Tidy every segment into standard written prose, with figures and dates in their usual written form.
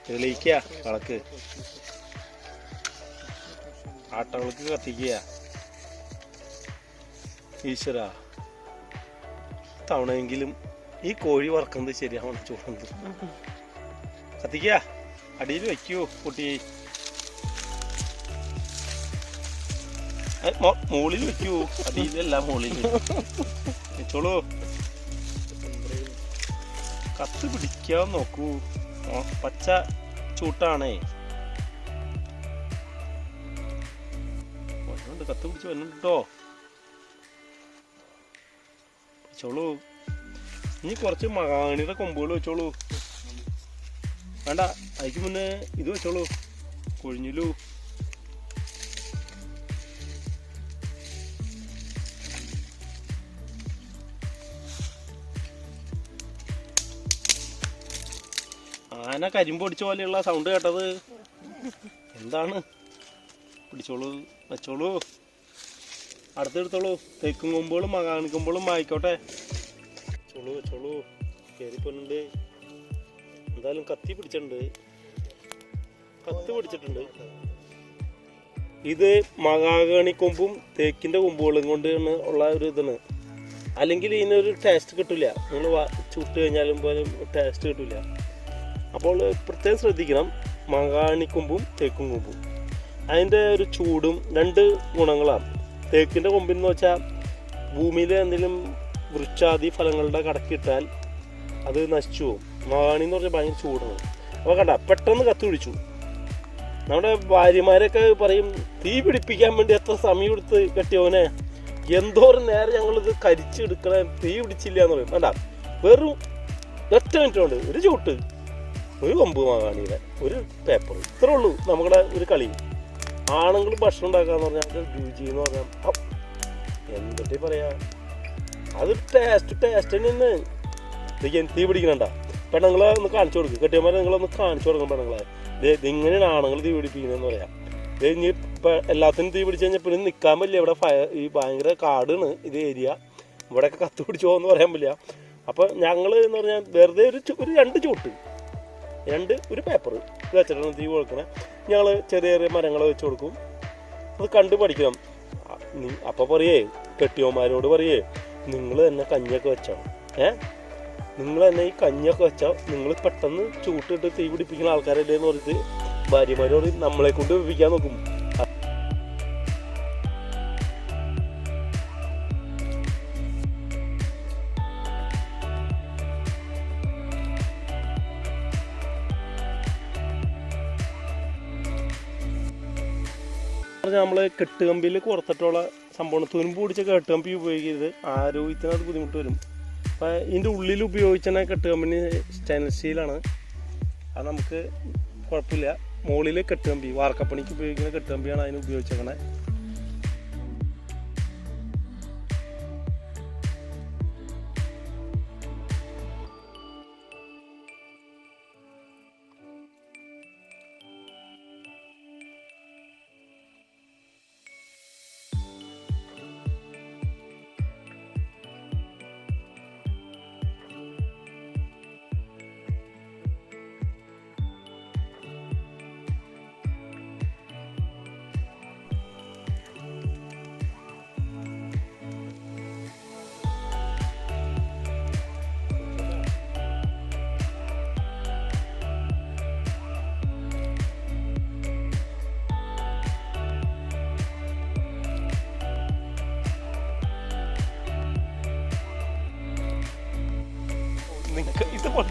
തെളിയിക്കുക വിളക്ക്, ആട്ടവിളക്ക് കത്തിക്കുക. ഈശ്വര, തവണയെങ്കിലും ഈ കോഴി വറക്കുന്നത് ശരിയാവണം. ചൂടുന്നത് കത്തിക്കുക, അടിയിൽ വയ്ക്കൂ കുട്ടി, മുകളിൽ വെക്കൂ, അടിയിലല്ല മുകളിൽ വെച്ചോളൂ. കത്ത് പിടിക്കാൻ നോക്കൂ, പച്ച ചൂട്ടാണേ. വരുന്നുണ്ട്, കത്ത് പിടിച്ച് വരുന്നുണ്ട് കേട്ടോ. വെച്ചോളൂ. ഇനി കുറച്ച് മഹാണിയുടെ കൊമ്പുകൾ വെച്ചോളൂ. വേണ്ട, അതിക്ക് മുന്നേ ഇത് വെച്ചോളൂ, കൊഴിഞ്ഞിലൂ. ആന കരിമ്പ് പിടിച്ച പോലെയുള്ള സൗണ്ട് കേട്ടത് എന്താണ്? പിടിച്ചോളൂ, വെച്ചോളൂ, അടുത്തെടുത്തോളൂ. തെക്കും കൊമ്പുകളും മകാണി കൊമ്പുകളും ആയിക്കോട്ടെ. വെച്ചോളൂ, വെച്ചോളൂ. കയറിപ്പോന്നുണ്ട്. എന്തായാലും കത്തി പിടിച്ചിട്ടുണ്ട്, കത്ത് പിടിച്ചിട്ടുണ്ട്. ഇത് മകാഗണി കൊമ്പും തേക്കിൻ്റെ കൊമ്പുകളും കൊണ്ടാണ് ഉള്ള ഒരു ഇതാണ്. അല്ലെങ്കിൽ ഇതിനൊരു ടേസ്റ്റ് കിട്ടില്ല. നിങ്ങൾ ചുട്ട് കഴിഞ്ഞാലും പോലും ടേസ്റ്റ് കിട്ടില്ല. അപ്പോൾ പ്രത്യേകം ശ്രദ്ധിക്കണം. മകാണിക്കൊമ്പും തേക്കും കൊമ്പും അതിൻ്റെ ഒരു ചൂടും രണ്ട് ഗുണങ്ങളാണ്. തേക്കിൻ്റെ കൊമ്പിന്ന് വെച്ചാൽ ഭൂമിയിൽ എന്തെങ്കിലും വൃക്ഷാദി ഫലങ്ങളുടെ കടക്കിട്ടാൽ അത് നശിച്ചു പോകും. മകാണി എന്ന് പറഞ്ഞാൽ ഭയങ്കര ചൂടാണ്. അപ്പോൾ കണ്ട, പെട്ടെന്ന് കത്തി പിടിച്ചു. നമ്മുടെ ഭാര്യമാരൊക്കെ പറയും, തീ പിടിപ്പിക്കാൻ വേണ്ടി എത്ര സമയം എടുത്ത് കെട്ടിയവനെ, എന്തോരം നേരം ഞങ്ങളിത് കരിച്ചെടുക്കണേ, തീ പിടിച്ചില്ല എന്ന് പറയും. വേണ്ട, വെറും 8 മിനിറ്റ് കൊണ്ട് ഒരു ചൂട്ട്, ഒരു കൊമ്പ് മകാണിയുടെ, ഒരു പേപ്പർ, ഇത്രേ ഉള്ളൂ നമ്മുടെ ഒരു കളി. ആണുങ്ങൾ ഭക്ഷണം ഉണ്ടാക്കാന്ന് പറഞ്ഞാൽ അത് രുചി എന്ന് പറഞ്ഞാൽ എന്തൊക്കെ പറയാ, അത് ടേസ്റ്റ് തന്നെയാണ്. തീ പിടിക്കണണ്ട. പെണ്ണുങ്ങളെ ഒന്ന് കാണിച്ചു കൊടുക്കും, കെട്ടിയന്മാരെ നിങ്ങളൊന്ന് കാണിച്ചു കൊടുക്കും. പെണ്ണുങ്ങളെ ഇങ്ങനെയാണ് ആണുങ്ങൾ തീ പിടിപ്പിക്കുന്നതെന്ന് പറയാം. ഇനി ഇപ്പം എല്ലാത്തിനും തീ പിടിച്ച് കഴിഞ്ഞാൽ പിന്നെ നിൽക്കാൻ പറ്റില്ല. ഇവിടെ ഈ ഭയങ്കര കാടാണ് ഇത് ഏരിയ, ഇവിടെയൊക്കെ കത്ത് പിടിച്ചോ എന്ന് പറയാൻ പറ്റില്ല. അപ്പം ഞങ്ങൾ എന്ന് പറഞ്ഞാൽ വെറുതെ ഒരു 2 ചൂട്ട്, ഒരു പേപ്പർ വെച്ചിട്ടാണ് തീ കൊടുക്കണേ. ഞങ്ങൾ ചെറിയ ചെറിയ മരങ്ങൾ വെച്ച് കൊടുക്കും. അത് കണ്ടു പഠിക്കണം. അപ്പം പറയേ, കെട്ടിയോന്മാരോട് പറയേ, നിങ്ങൾ തന്നെ കഞ്ഞിയൊക്കെ വെച്ചോ, നിങ്ങൾ തന്നെ ഈ കഞ്ഞിയൊക്കെ വെച്ചാൽ നിങ്ങൾ പെട്ടെന്ന് ചൂട്ടിട്ട് തീ പിടിപ്പിക്കുന്ന ആൾക്കാരല്ലേ എന്ന് പറഞ്ഞിട്ട് ഭാര്യമാരോട് നമ്മളെ കൊണ്ട് പിടിപ്പിക്കാൻ നോക്കും. നമ്മൾ കെട്ടുകമ്പിയിൽ കുറത്തിട്ടുള്ള സംഭവം, തുരുമ്പ് പിടിച്ച കെട്ടുകമ്പി ഉപയോഗിക്കരുത്. ആരോഗ്യത്തിന് അത് ബുദ്ധിമുട്ട് വരും. അപ്പം ഇതിൻ്റെ ഉള്ളിൽ ഉപയോഗിച്ച കെട്ടുകമ്പിന് സ്റ്റെയിൻലെസ് സ്റ്റീലാണ്. അത് നമുക്ക് കുഴപ്പമില്ല. മുകളിൽ കെട്ടുകമ്പി, വാർക്കപ്പണിക്ക് ഉപയോഗിക്കുന്ന കെട്ടുകമ്പിയാണ് അതിന് ഉപയോഗിച്ചേക്കണേ.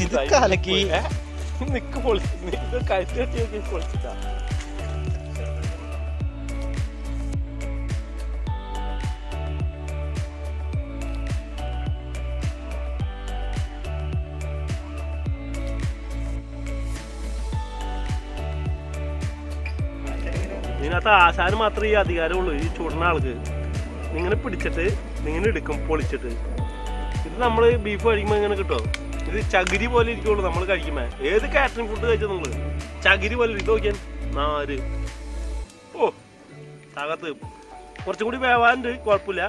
ഇത് കലക്കി നിക്ക് പൊളിച്ച്, ഇത് കഴുത്തി കെട്ടി പൊളിച്ചിട്ടാ. ഇതിനകത്ത് ആശാന് മാത്രമേ ഈ അധികാരമുള്ളൂ. ഈ ചൂടുന്ന ആൾക്ക് ഇങ്ങനെ പിടിച്ചിട്ട് ഇങ്ങനെ എടുക്കും പൊളിച്ചിട്ട്. ഇത് നമ്മൾ ബീഫ് കഴിക്കുമ്പോൾ ഇങ്ങനെ കിട്ടുമോ? ഇത് ചകിരി പോലെ ഇരിക്കുള്ളൂ നമ്മൾ കഴിക്കുമ്പോൾ. ഏത് കാറ്ററിംഗ് ഫുഡ് കഴിച്ചാൽ നിങ്ങൾ ചകിരി പോലെ ഇത് നോക്കിയാൽ നാര്. ഓ, തകർത്ത്. കുറച്ചും കൂടി വേവാനുണ്ട്, കുഴപ്പമില്ല.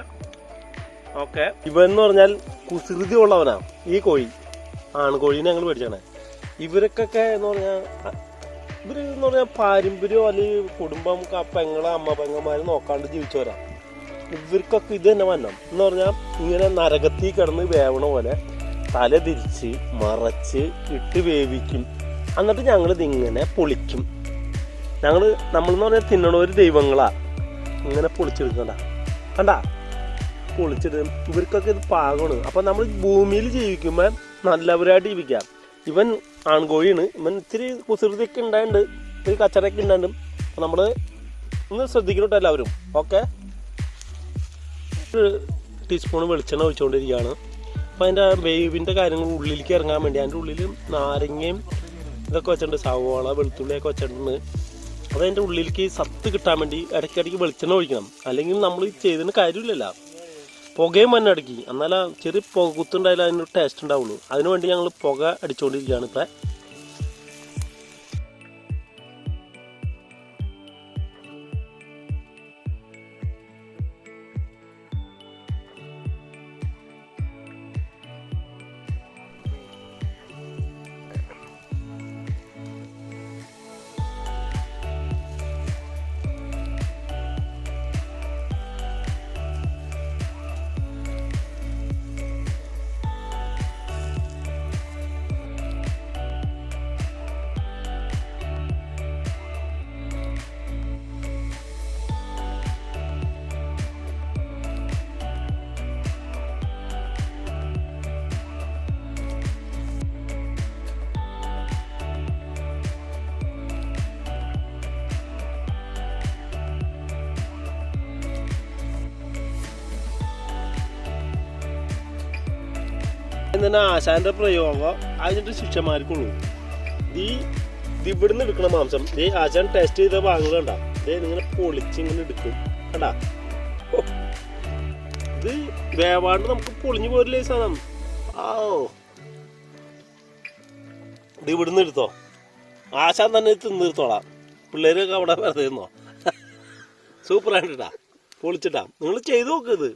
ഓക്കെ. ഇവന്ന് പറഞ്ഞാൽ കുസൃതി ഉള്ളവനാ ഈ കോഴി. ആണ് കോഴീനെ ഞങ്ങൾ മേടിച്ചാണ്. ഇവർക്കൊക്കെ എന്ന് പറഞ്ഞാൽ ഇവർ എന്ന് പറഞ്ഞാൽ പാരമ്പര്യം അല്ലെങ്കിൽ കുടുംബം പെങ്ങളെ അമ്മ പെങ്ങന്മാരെ നോക്കാണ്ട് ജീവിച്ചവരാ. ഇവർക്കൊക്കെ ഇത് തന്നെ വന്നം എന്ന് പറഞ്ഞാൽ ഇങ്ങനെ നരകത്തിൽ കിടന്ന് വേവണ പോലെ തല തിരിച്ച് മറച്ച് ഇട്ട് വേവിക്കും. എന്നിട്ട് ഞങ്ങളിതിങ്ങനെ പൊളിക്കും. നമ്മളെന്ന് പറഞ്ഞാൽ തിന്നണ ഒരു ദൈവങ്ങളാ ഇങ്ങനെ പൊളിച്ചെടുക്കണ്ട കണ്ടാ പൊളിച്ചിടും. ഇവർക്കൊക്കെ ഇത് പാകമാണ്. അപ്പം നമ്മൾ ഭൂമിയിൽ ജീവിക്കുമ്പോൾ നല്ലവരായിട്ട് ജീവിക്കാം. ഇവൻ ആൺകോഴിയാണ്. ഇവൻ ഇത്തിരി കുസൃതിയൊക്കെ ഉണ്ടായിട്ടുണ്ട്, ഇത്തിരി കച്ചറയൊക്കെ ഉണ്ടായിട്ടുണ്ട്. അപ്പം നമ്മൾ ഒന്ന് ശ്രദ്ധിക്കണം കേട്ടോ എല്ലാവരും. ഓക്കെ, ഒരു ടീസ്പൂൺ വെളിച്ചെണ്ണ ഒഴിച്ചുകൊണ്ടിരിക്കുകയാണ്. അപ്പം അതിൻ്റെ വേവിൻ്റെ കാര്യങ്ങൾ ഉള്ളിലേക്ക് ഇറങ്ങാൻ വേണ്ടി അതിൻ്റെ ഉള്ളിൽ നാരങ്ങയും ഇതൊക്കെ വെച്ചിട്ടുണ്ട്, സവോള വെളുത്തുള്ളിയൊക്കെ വെച്ചിട്ടുണ്ട്. അതതിൻ്റെ ഉള്ളിലേക്ക് സത്ത് കിട്ടാൻ വേണ്ടി ഇടയ്ക്കിടയ്ക്ക് വെളിച്ചെണ്ണ ഒഴിക്കണം. അല്ലെങ്കിൽ നമ്മൾ ചെയ്തതിന് കാര്യമില്ലല്ലോ, പുകയും മണ്ണ് അടക്കി. എന്നാലും ചെറിയ പുക കുത്തുണ്ടായാലും അതിനൊരു ടേസ്റ്റ് ഉണ്ടാവുള്ളൂ. അതിനു വേണ്ടി ഞങ്ങൾ പുക അടിച്ചുകൊണ്ടിരിക്കുകയാണ് ഇപ്പം. തന്നെ ആശാന്റെ പ്രയോഗം അതിൻ്റെ ശിഷ്യന്മാർക്കുള്ളൂ. ഇവിടുന്ന് എടുക്കണ മാംസം ആശാൻ ടേസ്റ്റ് ചെയ്ത ഭാഗങ്ങളുണ്ടാ ഇങ്ങനെ പൊളിച്ച് ഇങ്ങനെ എടുക്കും കണ്ടാ. ഇത് വേവാണ്ട് നമുക്ക് പൊളിഞ്ഞു പോരില്ലേ സാധനം. ഇത് ഇവിടുന്ന് എടുത്തോ, ആശാൻ തന്നെ തിന്നെടുത്തോളാം. പിള്ളേരൊക്കെ അവിടെ വെറുതെ നിന്നോ. സൂപ്പറായിട്ടാ പൊളിച്ചിട്ടാ. നിങ്ങൾ ചെയ്തു നോക്ക് ഇത്.